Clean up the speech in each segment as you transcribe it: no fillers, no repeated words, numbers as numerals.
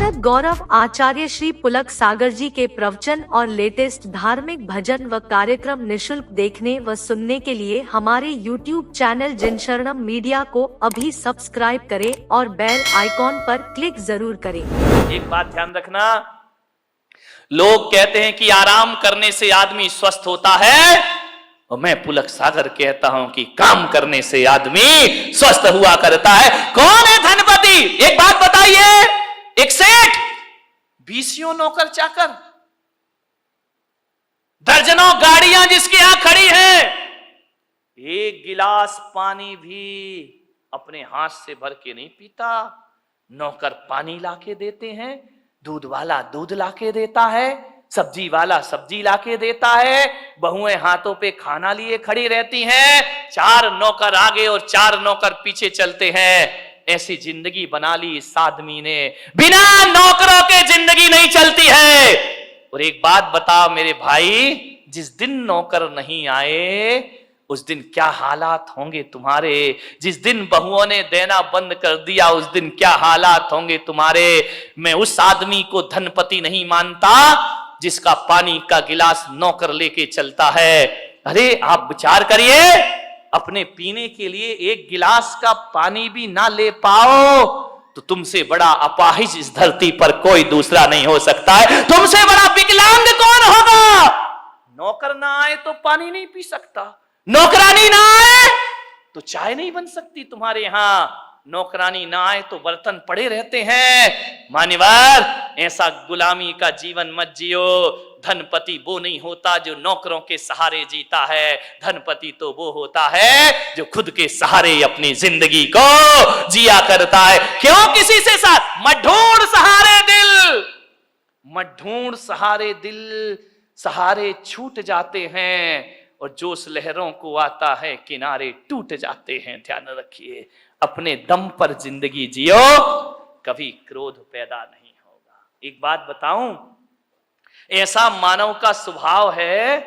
गायक गौरव आचार्य श्री पुलक सागर जी के प्रवचन और लेटेस्ट धार्मिक भजन व कार्यक्रम निशुल्क देखने व सुनने के लिए हमारे YouTube चैनल जिनशरणम मीडिया को अभी सब्सक्राइब करें और बेल आइकॉन पर क्लिक जरूर करें। एक बात ध्यान रखना, लोग कहते हैं कि आराम करने से आदमी स्वस्थ होता है, और मैं पुलक सागर कहता हूं कि काम करने से आदमी स्वस्थ हुआ करता है। कौन है धनपति? एक बात बताइए, एक सेठ, 20 नौकर चाकर, दर्जनों गाड़ियां जिसके यहां खड़ी हैं, एक गिलास पानी भी अपने हाथ से भर के नहीं पीता। नौकर पानी लाके देते हैं, दूध वाला दूध लाके देता है, सब्जी वाला सब्जी लाके देता है, बहुएं हाथों पे खाना लिए खड़ी रहती हैं, 4 नौकर आगे और 4 नौकर पीछे चलते हैं। ऐसी जिंदगी बना ली इस आदमी ने, बिना नौकरों के जिंदगी नहीं चलती है। और एक बात बता मेरे भाई, जिस दिन नौकर नहीं आए उस दिन क्या हालात होंगे तुम्हारे। जिस दिन बहुओं ने देना बंद कर दिया उस दिन क्या हालात होंगे तुम्हारे। मैं उस आदमी को धनपति नहीं मानता जिसका पानी का गिलास नौकर लेके चलता है। अरे आप विचार करिए, अपने पीने के लिए एक गिलास का पानी भी ना ले पाओ तो तुमसे बड़ा अपाहिज इस धरती पर कोई दूसरा नहीं हो सकता है। तुमसे बड़ा विकलांग कौन होगा? नौकर ना आए तो पानी नहीं पी सकता, नौकरानी ना आए तो चाय नहीं बन सकती तुम्हारे यहां, नौकरानी ना आए तो बर्तन पड़े रहते हैं। मान्यवर, ऐसा गुलामी का जीवन मत जियो। धनपति वो नहीं होता जो नौकरों के सहारे जीता है, धनपति तो वो होता है जो खुद के सहारे अपनी जिंदगी को जिया करता है। क्यों किसी से साथ? मढूंढ सहारे दिल, मढूंढ सहारे दिल, सहारे छूट जाते हैं और जोश लहरों को आता है किनारे टूट जाते हैं। ध्यान रखिए, अपने दम पर जिंदगी जियो, कभी क्रोध पैदा नहीं होगा। एक बात बताऊं, ऐसा मानव का स्वभाव है,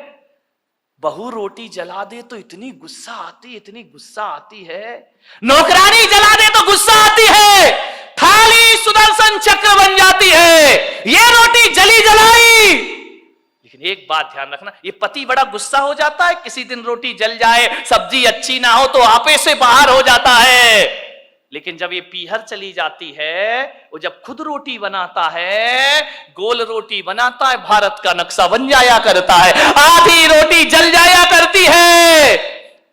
बहू रोटी जला दे तो इतनी गुस्सा आती, इतनी गुस्सा आती है, नौकरानी जला दे तो गुस्सा आती है, थाली सुदर्शन चक्र बन जाती है। ये रोटी जली जलाई, लेकिन एक बात ध्यान रखना, ये पति बड़ा गुस्सा हो जाता है किसी दिन रोटी जल जाए, सब्जी अच्छी ना हो तो आपे से बाहर हो जाता है। लेकिन जब ये पीहर चली जाती है, वो जब खुद रोटी बनाता है, गोल रोटी बनाता है, भारत का नक्शा बन जाया करता है, आधी रोटी जल जाया करती है।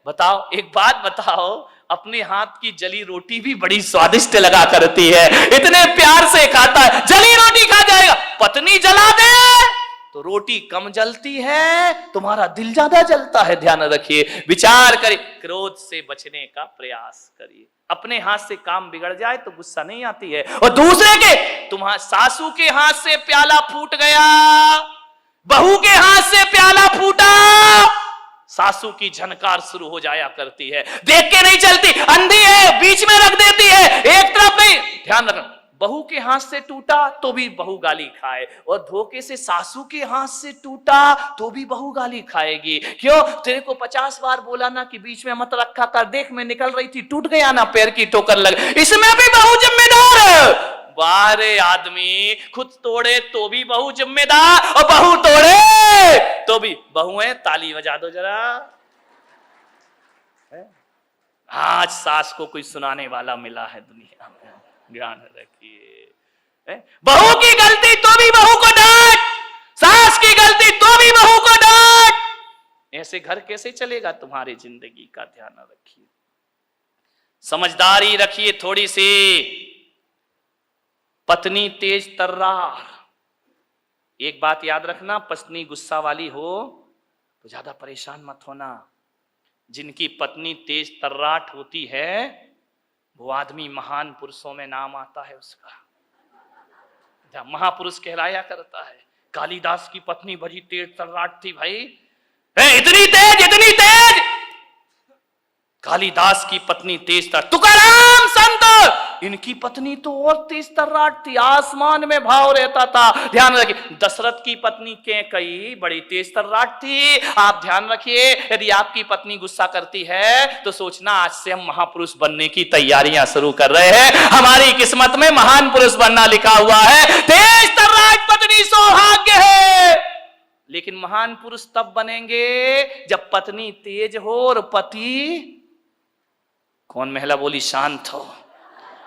बताओ, एक बात बताओ, अपने हाथ की जली रोटी भी बड़ी स्वादिष्ट लगा करती है, इतने प्यार से खाता है, जली रोटी खा जाएगा। पत्नी जला दे तो रोटी कम जलती है, तुम्हारा दिल ज्यादा जलता है। ध्यान रखिए, विचार करिए, क्रोध से बचने का प्रयास करिए। अपने हाथ से काम बिगड़ जाए तो गुस्सा नहीं आती है, और दूसरे के, तुम्हारे सासू के हाथ से प्याला फूट गया, बहू के हाथ से प्याला फूटा, सासू की झनकार शुरू हो जाया करती है, देख के नहीं चलती, अंधी है, बीच में रख देती है, एक तरफ नहीं। ध्यान रखना, बहू के हाथ से टूटा तो भी बहू गाली खाए, और धोखे से सासू के हाथ से टूटा तो भी बहू गाली खाएगी। क्यों? तेरे को 50 बार बोला ना कि बीच में मत रखा कर, देख मैं निकल रही थी, टूट गया ना, पैर की ठोकर लग, इसमें भी बहू जिम्मेदार है। बारे आदमी खुद तोड़े तो भी बहू जिम्मेदार, और बहू तोड़े तो भी बहुएं। ताली बजा दो जरा। आज सास को कोई सुनाने वाला मिला है दुनिया में, ध्यान रखिए। बहू की गलती तो भी बहू को डांट, सास की गलती तो भी बहू को डांट। ऐसे घर कैसे चलेगा तुम्हारी जिंदगी का? ध्यान रखिए, समझदारी रखिए थोड़ी सी। पत्नी तेज तर्रार, एक बात याद रखना, पत्नी गुस्सा वाली हो तो ज्यादा परेशान मत होना। जिनकी पत्नी तेज तर्राट होती है वो आदमी महान पुरुषों में नाम आता है उसका, महापुरुष कहलाया करता है। कालिदास की पत्नी बड़ी तेज तर्राट थी भाई, इतनी तेज, इतनी तेज। कालिदास की पत्नी तेज तर्राट। तुकाराम संत इनकी पत्नी तो और तेज तर्राट थी, आसमान में भाव रहता था। ध्यान रखिए, दशरथ की पत्नी कैकई बड़ी तेज तर्राट थी। आप ध्यान रखिए, यदि आपकी पत्नी गुस्सा करती है तो सोचना आज से हम महापुरुष बनने की तैयारियां शुरू कर रहे हैं। हमारी किस्मत में महान पुरुष बनना लिखा हुआ है। तेज तर्राट पत्नी सौभाग्य है, लेकिन महान पुरुष तब बनेंगे जब पत्नी तेज हो और पति, कौन महिला बोली, शांत हो।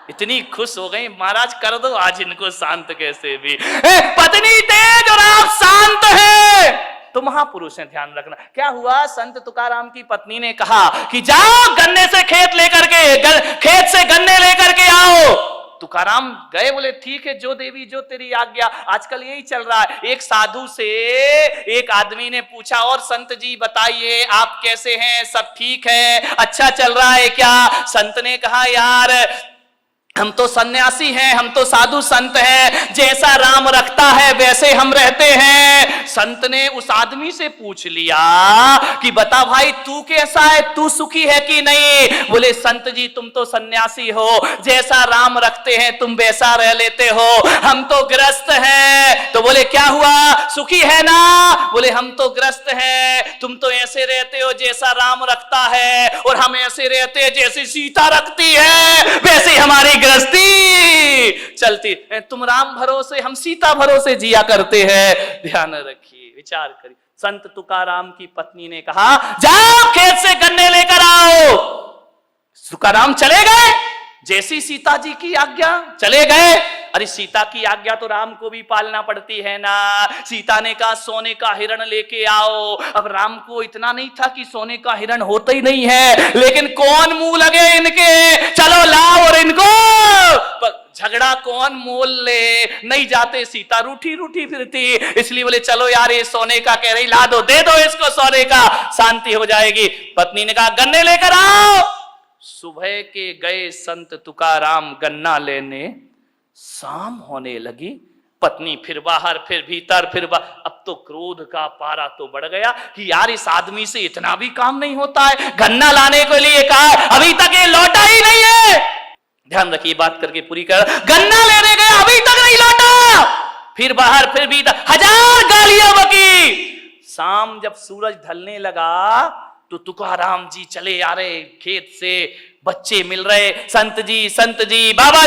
इतनी खुश हो गई, महाराज कर दो आज इनको शांत कैसे भी। पत्नी तेज और आप शांत हैं तो महापुरुष हैं। ध्यान रखना। क्या हुआ, संत तुकाराम की पत्नी ने कहा कि जाओ गन्ने से खेत लेकर के, खेत से गन्ने लेकर के आओ। तुकाराम गए, बोले ठीक है, जो देवी जो तेरी आज्ञा। आजकल यही चल रहा है। एक साधु से एक आदमी ने पूछा, और संत जी बताइए आप कैसे हैं, सब ठीक है, अच्छा चल रहा है क्या? संत ने कहा, यार हम तो सन्यासी हैं, हम तो साधु संत हैं, जैसा राम रखता है वैसे हम रहते हैं। संत ने उस आदमी से पूछ लिया कि बता भाई तू कैसा है, तू सुखी है कि नहीं? बोले संत जी तुम तो सन्यासी हो, जैसा राम रखते हैं तुम वैसा रह लेते हो, हम तो ग्रस्त हैं। तो बोले क्या हुआ, सुखी है ना? बोले हम तो ग्रस्त हैं, तुम तो ऐसे रहते हो जैसा राम रखता है, और हम ऐसे रहते हैं जैसे सीता रखती है, वैसे हमारी गृहस्थी चलती। तुम राम भरोसे, हम सीता भरोसे जिया करते हैं। ध्यान रखिए, विचार करिए। संत तुकाराम की पत्नी ने कहा जाओ खेत से गन्ने लेकर आओ। तुकाराम चले गए, जैसी सीता जी की आज्ञा चले गए। अरे सीता की आज्ञा तो राम को भी पालना पड़ती है ना। सीता ने कहा सोने का हिरण लेके आओ। अब राम को इतना नहीं था कि सोने का हिरण होता ही नहीं है, लेकिन कौन मुंह लगे इनके, चलो लाओ और इनको। झगड़ा कौन मोल ले, नहीं जाते, सीता रूठी रूठी फिरती, इसलिए बोले चलो यार ये सोने का कह रही, ला दो, दे दो इसको सोने का, शांति हो जाएगी। पत्नी ने कहा गन्ने लेकर आओ। सुबह के गए संत तुकाराम गन्ना लेने, शाम होने लगी, पत्नी फिर बाहर फिर भीतर फिर अब तो क्रोध का पारा तो बढ़ गया कि यार इस आदमी से इतना भी काम नहीं होता है। गन्ना लाने के लिए कहा, अभी तक ये लौटा ही नहीं है। ध्यान रखिए, बात करके पूरी कर। गन्ना लेने गया, अभी तक नहीं लौटा, फिर बाहर फिर भीतर, 1000 गालियां बकी। शाम जब सूरज ढलने लगा तो तुकाराम जी चले आ रहे खेत से, बच्चे मिल रहे, संत जी, बाबा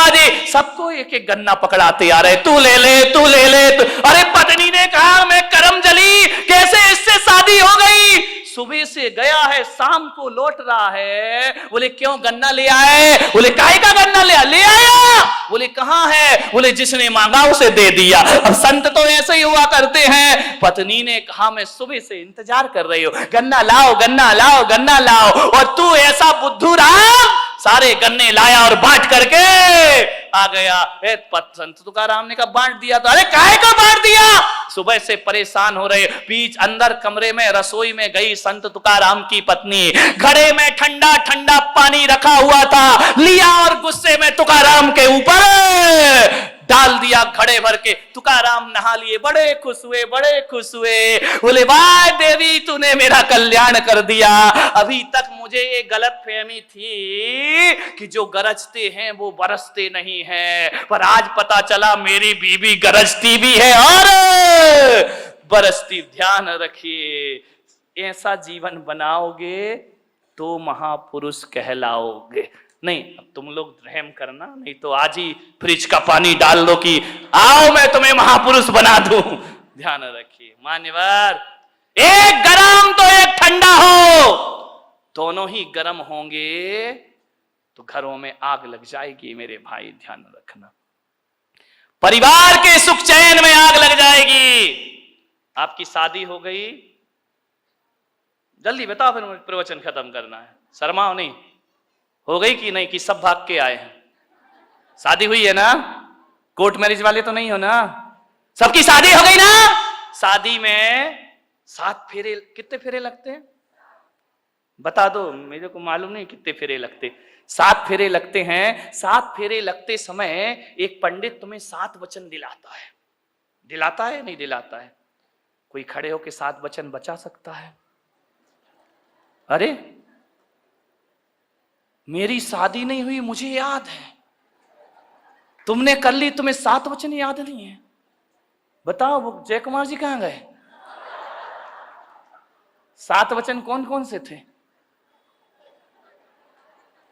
जी, सबको एक एक गन्ना पकड़ाते आ रहे, तू ले ले, तू ले ले। अरे पत्नी ने कहा मैं करम जली, कैसे इससे शादी हो गई? सुबह से गया है, शाम को लौट रहा है। बोले क्यों गन्ना ले आए? बोले काहे का गन्ना ले आया? बोले कहां है? बोले जिसने मांगा उसे दे दिया। अब संत तो ऐसे ही हुआ करते हैं। पत्नी ने कहा मैं सुबह से इंतजार कर रही हूं, गन्ना लाओ, गन्ना लाओ, गन्ना लाओ, और तू ऐसा बुद्धू राम सारे गन्ने लाया और बांट करके आ गया। संत तुकाराम ने कहा बांट दिया तो, अरे काहे को बांट दिया? सुबह से परेशान हो रहे, बीच अंदर कमरे में रसोई में गई संत तुकाराम की पत्नी, घड़े में ठंडा ठंडा पानी रखा हुआ था, लिया और गुस्से में तुकाराम के ऊपर डाल दिया घड़े भर के। तुकाराम नहा लिए, बड़े खुश हुए, बड़े खुश हुए। बोले वाह देवी तूने मेरा कल्याण कर दिया। अभी तक मुझे ये गलत फहमी थी कि जो गरजते हैं वो बरसते नहीं हैं, पर आज पता चला मेरी बीवी गरजती भी है और बरसती। ध्यान रखिए, ऐसा जीवन बनाओगे तो महापुरुष कहलाओगे। नहीं अब तुम लोग रहम करना, नहीं तो आज ही फ्रिज का पानी डाल दो कि आओ मैं तुम्हें महापुरुष बना दूं। ध्यान रखिए मान्यवर, एक गरम तो एक ठंडा हो, दोनों ही गर्म होंगे तो घरों में आग लग जाएगी। मेरे भाई ध्यान रखना, परिवार के सुख चैन में आग लग जाएगी। आपकी शादी हो गई, जल्दी बताओ फिर प्रवचन खत्म करना है, शर्माओ नहीं। हो गई कि नहीं, कि सब भाग के आए हैं? शादी हुई है ना? कोर्ट मैरिज वाले तो नहीं हो ना? सबकी शादी हो गई ना? शादी में 7 फेरे, कितने फेरे लगते हैं बता दो, मेरे को मालूम नहीं कितने फेरे लगते। 7 फेरे लगते हैं। 7 फेरे लगते समय एक पंडित तुम्हें 7 वचन दिलाता है। दिलाता है नहीं दिलाता है? कोई खड़े होके 7 वचन बचा सकता है? अरे मेरी शादी नहीं हुई, मुझे याद है तुमने कर ली, तुम्हें 7 वचन याद नहीं है? बताओ वो जय कुमार जी कहां गए? 7 वचन कौन कौन से थे?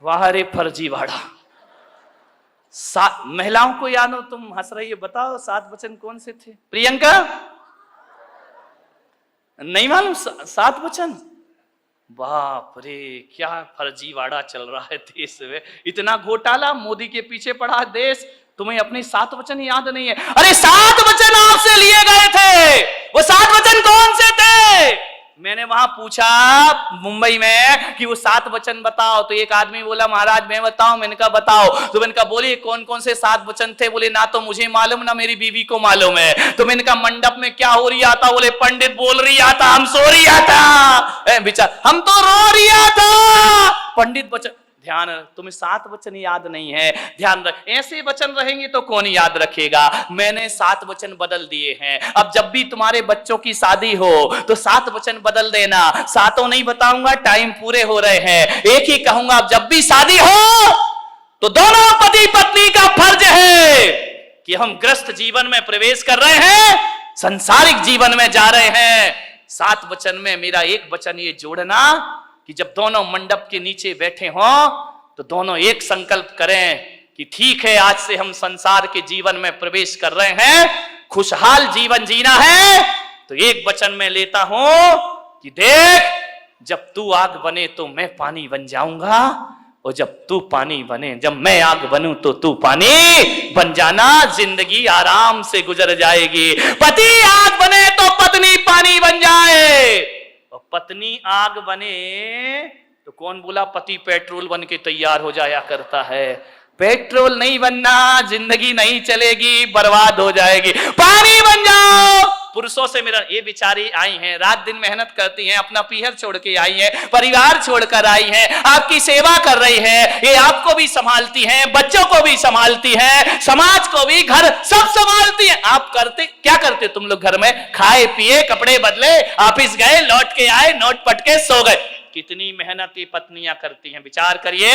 वाह रे फर्जीवाड़ा। महिलाओं को याद हो? तुम हंस रही हो, बताओ 7 वचन कौन से थे? प्रियंका नहीं मालूम 7 वचन? बाप रे, क्या फर्जीवाड़ा चल रहा है देश में। इतना घोटाला, मोदी के पीछे पड़ा देश, तुम्हें अपने 7 वचन याद नहीं है? अरे 7 वचन आपसे लिए गए थे, वो 7 वचन कौन से थे? मैंने वहां पूछा मुंबई में कि वो 7 वचन बताओ, तो एक आदमी बोला महाराज मैं बताऊं। मैंने कहा बताओ। तो मैंने कहा बोलिए कौन कौन से 7 वचन थे? बोले ना तो मुझे मालूम ना मेरी बीवी को मालूम है। तो मैंने कहा मंडप में क्या हो रही था? बोले पंडित बोल रही था, हम सो रही था। बेचारा हम तो रो रही था, पंडित वचन। ध्यान, तुम्हें 7 वचन याद नहीं है, ध्यान रख। ऐसे वचन रहेंगे तो कौन याद रखेगा? मैंने 7 वचन बदल दिए हैं। अब जब भी तुम्हारे बच्चों की शादी हो तो 7 वचन बदल देना। 7 नहीं बताऊंगा, टाइम पूरे हो रहे हैं। एक ही कहूंगा, अब जब भी शादी हो तो दोनों पति पत्नी का फर्ज है कि हम गृहस्थ जीवन में प्रवेश कर रहे हैं, संसारिक जीवन में जा रहे हैं। 7 वचन में मेरा एक वचन ये जोड़ना कि जब दोनों मंडप के नीचे बैठे हों तो दोनों एक संकल्प करें कि ठीक है, आज से हम संसार के जीवन में प्रवेश कर रहे हैं, खुशहाल जीवन जीना है। तो एक वचन में लेता हूं कि देख, जब तू आग बने तो मैं पानी बन जाऊंगा, और जब तू पानी बने, जब मैं आग बनूं तो तू पानी बन जाना। जिंदगी आराम से गुजर जाएगी। पति आग बने तो पत्नी पानी बन जाए, और पत्नी आग बने तो कौन बोला पति पेट्रोल बन के तैयार हो जाया करता है? पेट्रोल नहीं बनना, जिंदगी नहीं चलेगी, बर्बाद हो जाएगी। पानी बन जाओ। पुरुषों से मेरा ये बेचारी आई हैं, रात दिन मेहनत करती हैं, अपना पीहर छोड़ के आई हैं, परिवार छोड़कर आई हैं, आपकी सेवा कर रही है। ये आपको भी संभालती हैं, बच्चों को भी संभालती हैं, समाज को भी, घर सब संभालती हैं। आप करते क्या करते तुम लोग घर में? खाए पिए, कपड़े बदले, ऑफिस गए, लौट के आए, नोट पटके सो गए। कितनी मेहनत ये पत्नियां करती हैं। विचार करिए,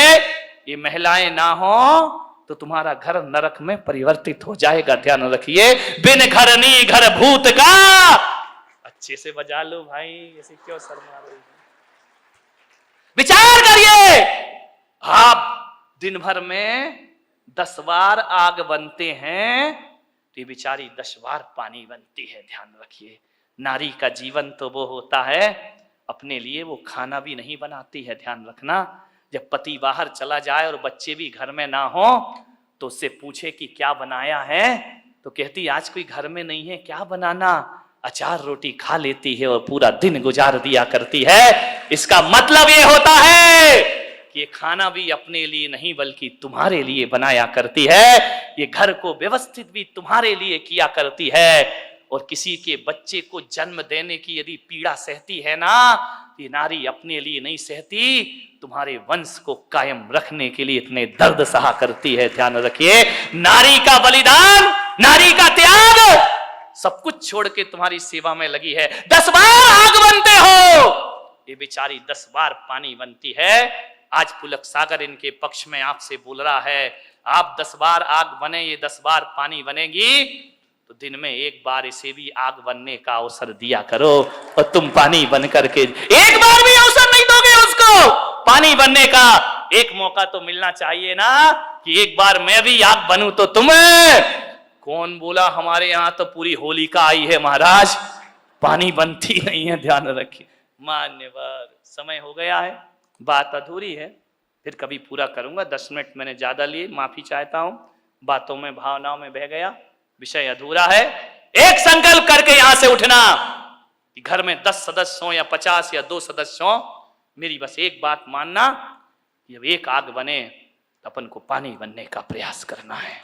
ये महिलाएं ना हो तो तुम्हारा घर नरक में परिवर्तित हो जाएगा। ध्यान रखिए, बिन घरनी घर भूत का। अच्छे से बजा लो भाई, ऐसे क्यों शर्मा रही है? विचार करिए, आप दिन भर में 10 बार आग बनते हैं तो ये बेचारी 10 बार पानी बनती है। ध्यान रखिए, नारी का जीवन तो वो होता है, अपने लिए वो खाना भी नहीं बनाती है। ध्यान रखना, जब पति बाहर चला जाए और बच्चे भी घर में ना हो तो उससे पूछे कि क्या बनाया है, तो कहती आज कोई घर में नहीं है, क्या बनाना? अचार रोटी खा लेती है और पूरा दिन गुजार दिया करती है। इसका मतलब ये होता है कि ये खाना भी अपने लिए नहीं बल्कि तुम्हारे लिए बनाया करती है। ये घर को व्यवस्थित भी तुम्हारे लिए किया करती है। और किसी के बच्चे को जन्म देने की यदि पीड़ा सहती है ना, ये नारी अपने लिए नहीं सहती, तुम्हारे वंश को कायम रखने के लिए इतने दर्द सहा करती है। ध्यान रखिए, नारी का बलिदान, नारी का त्याग, सब कुछ छोड़ के तुम्हारी सेवा में लगी है। 10 बार आग बनते हो, ये बेचारी 10 बार पानी बनती है। आज पुलक सागर इनके पक्ष में आपसे बोल रहा है, आप 10 बार आग बने, ये 10 बार पानी बनेगी, तो दिन में एक बार इसे भी आग बनने का अवसर दिया करो। और तुम पानी बन करके एक बार भी अवसर नहीं दोगे उसको पानी बनने का, एक मौका तो मिलना चाहिए ना कि एक बार मैं भी आग बनूं तो तुम्हें। कौन बोला हमारे यहां तो पूरी होलिका आई है महाराज, पानी बनती नहीं है। ध्यान रखिए। मान्यवर, समय हो गया है, बात अधूरी है, फिर कभी पूरा करूंगा। 10 मिनट मैंने ज्यादा लिए, माफी चाहता हूं, बातों में भावनाओं में बह गया, विषय अधूरा है। एक संकल्प करके यहां से उठना कि घर में 10 सदस्य हो या 50 या 2 सदस्य हो, मेरी बस एक बात मानना, जब एक आग बने तो अपन को पानी बनने का प्रयास करना है।